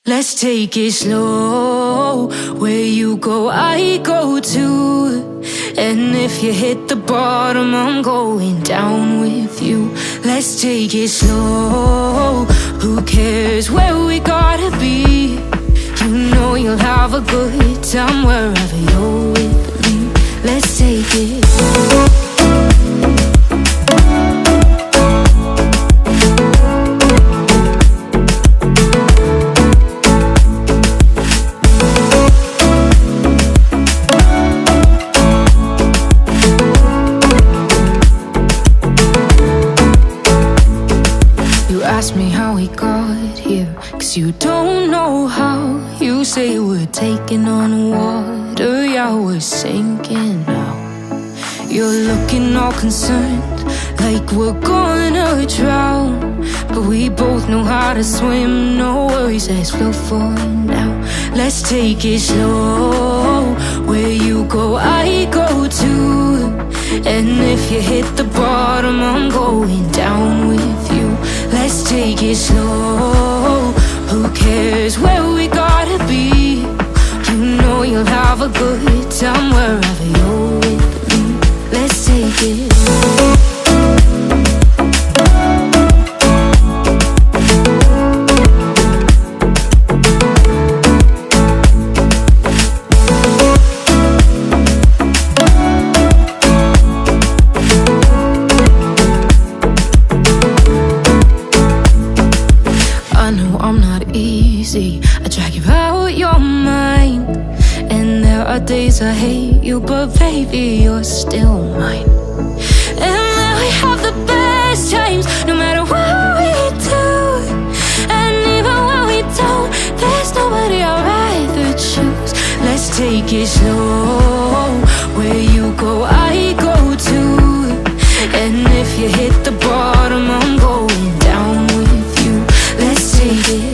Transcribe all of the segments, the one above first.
Let's take it slow. Where you go, I go too. And if you hit the bottom, I'm going down with you. Let's take it slow. Who cares where we gotta be? You know you'll have a good time wherever you're with me. Let's take it. Ask me how we got here, 'cause you don't know how. You say we're taking on water, yeah, we're sinking now. You're looking all concerned, like we're gonna drown. But we both know how to swim, no worries, let's float for now. Let's take it slow. Where you go, I go too. And if you hit the bottom, I'm going down with you. Let's take it slow. Who cares where we gotta be? You know you'll have a good time wherever you're with me. Let's take it. I drag you out your mind, and there are days I hate you, but baby, you're still mine. And then we have the best times, no matter what we do. And even when we don't, there's nobody I'd rather choose. Let's take it slow. Where you go, I go too. And if you hit the bottom, I'm going down with you. Let's take it.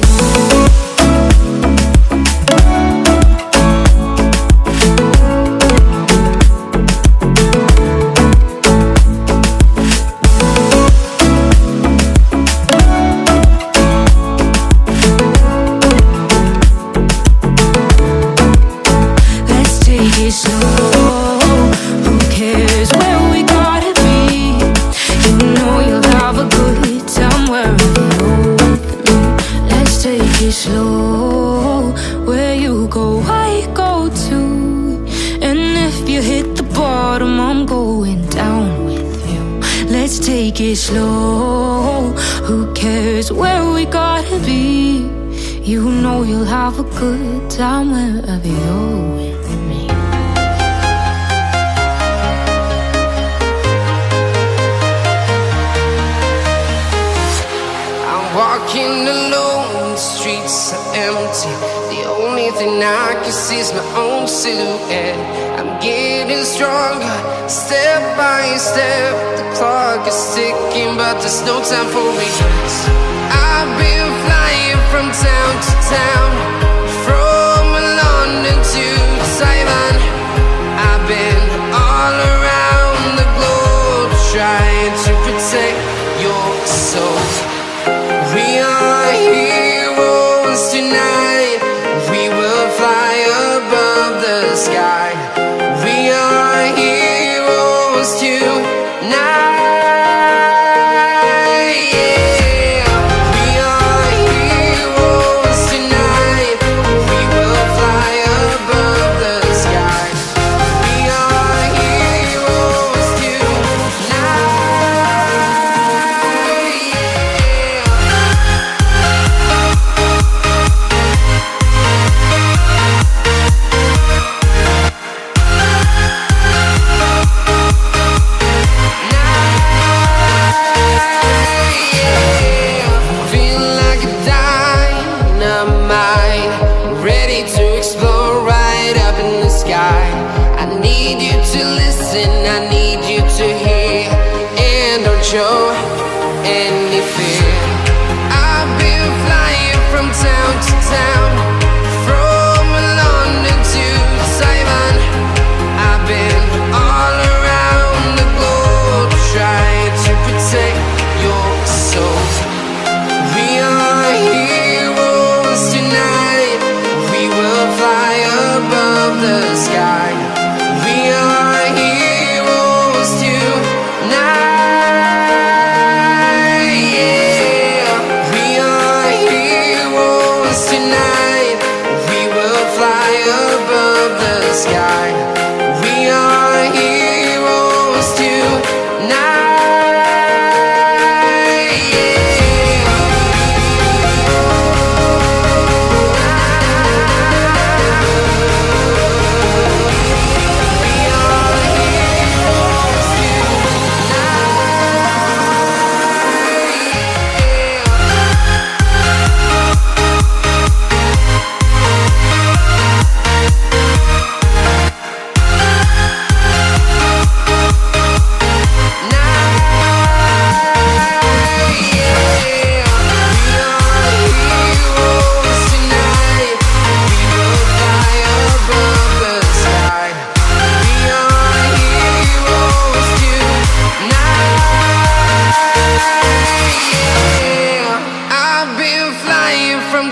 Slow, where you go, I go too. And if you hit the bottom, I'm going down with you. Let's take it slow. Who cares where we gotta be? You know you'll have a good time wherever you're with me. I'm walking alone, the streets are empty. The only thing I can see is my own silhouette. I'm getting stronger, step by step. The clock is ticking, but there's no time for regrets. I've been flying from town to town, from London to Taiwan. I've been all around the globe, trying to protect your soul. We are heroes tonight. We will fly above the sky. We are heroes tonight. Yeah.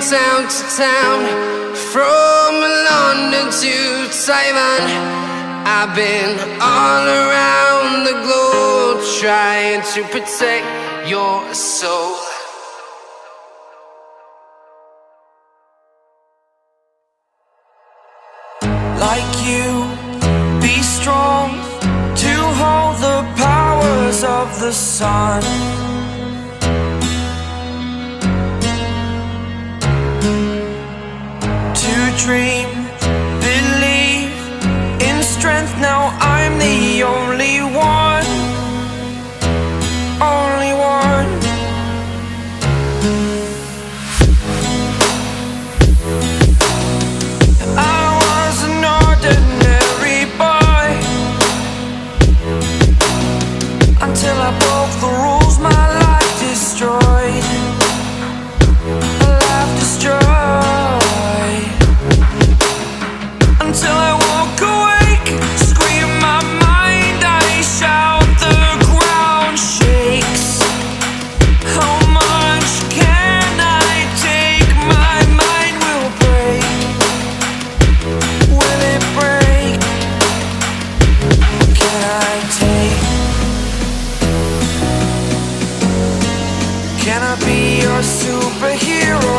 town to town, from London to Taiwan. I've been all around the globe trying to protect your soul. Like you, be strong to hold the powers of the sun. To dream, believe in strength. Now I'm the only one, only one. I was an ordinary boy until I broke the rules. My life destroyed, life destroyed. Until I walk awake, scream my mind, I shout, the ground shakes. How much can I take? My mind will break. Will it break? Can I take? Can I be your superhero?